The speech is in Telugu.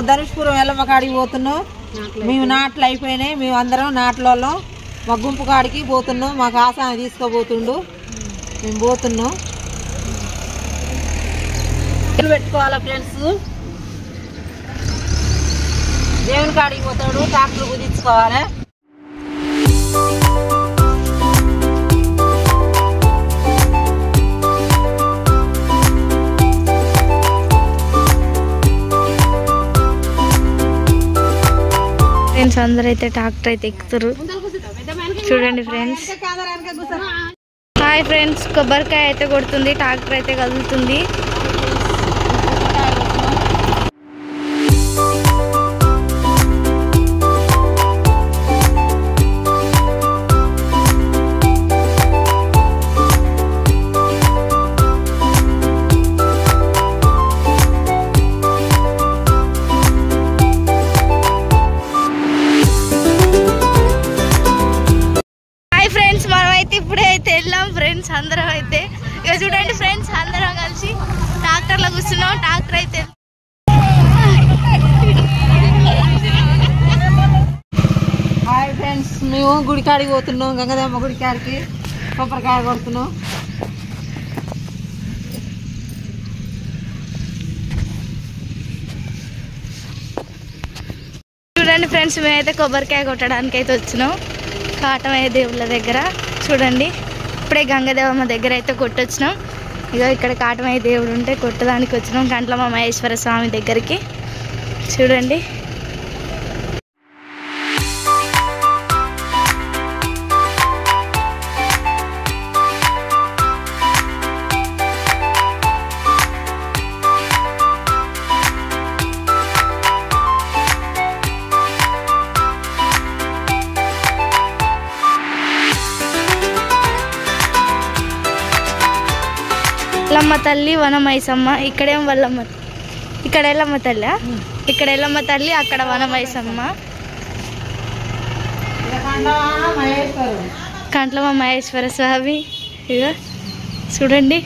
ధనుష్పురం ఎల్లమ్మ కాడికి పోతున్నాం. మేము నాట్లు అయిపోయినాయి, మేము అందరం నాట్లలో మా గుంపు కాడికి పోతున్నాం. మాకు ఆసామి తీసుకోబోతుండు, మేము పోతున్నాం. పెట్టుకోవాలా ఫ్రెండ్స్, దేవుని కాడికి పోతాడు, ట్రాక్టర్ కుదించుకోవాలి. ఫ్రెండ్స్ అందరూ అయితే ట్రాక్టర్ అయితే ఎక్కుతారు చూడండి ఫ్రెండ్స్. హాయ్ ఫ్రెండ్స్, కొబ్బరికాయ అయితే కొడుతుంది, ట్రాక్టర్ అయితే కదులుతుంది. ఇప్పుడే అయితే వెళ్ళాం ఫ్రెండ్స్ అందరం అయితే. ఇక చూడండి ఫ్రెండ్స్, అందరం కలిసి ట్రాక్టర్లో కూర్చున్నాం. ట్రాక్టర్ అయితే హాయ్ ఫ్రెండ్స్, మేము గుడికాడికి పోతున్నాం. గంగదేమ్మ గుడికాడికి కొబ్బరికాయ కొడుతున్నాం. చూడండి ఫ్రెండ్స్, మేమైతే కొబ్బరికాయ కొట్టడానికి అయితే వచ్చినాం కాటమయ్య దేవుళ్ళ దగ్గర. చూడండి, ఇప్పుడే గంగదేవమ్మ దగ్గర అయితే కొట్టొచ్చినాం. ఇక ఇక్కడ కాటమయ్య దేవుడు ఉంటే కొట్టడానికి వచ్చినాం, కంట్లమ్మ మహేశ్వర స్వామి దగ్గరికి. చూడండి, ఎల్లమ్మ తల్లి వనమైసమ్మ. ఇక్కడేం వల్లమ్మ, ఇక్కడ ఎల్లమ్మ తల్లి, ఇక్కడ ఎల్లమ్మ తల్లి, అక్కడ వనమైసమ్మ. కంట్లమ్మ మహేశ్వర స్వామి. ఇక చూడండి.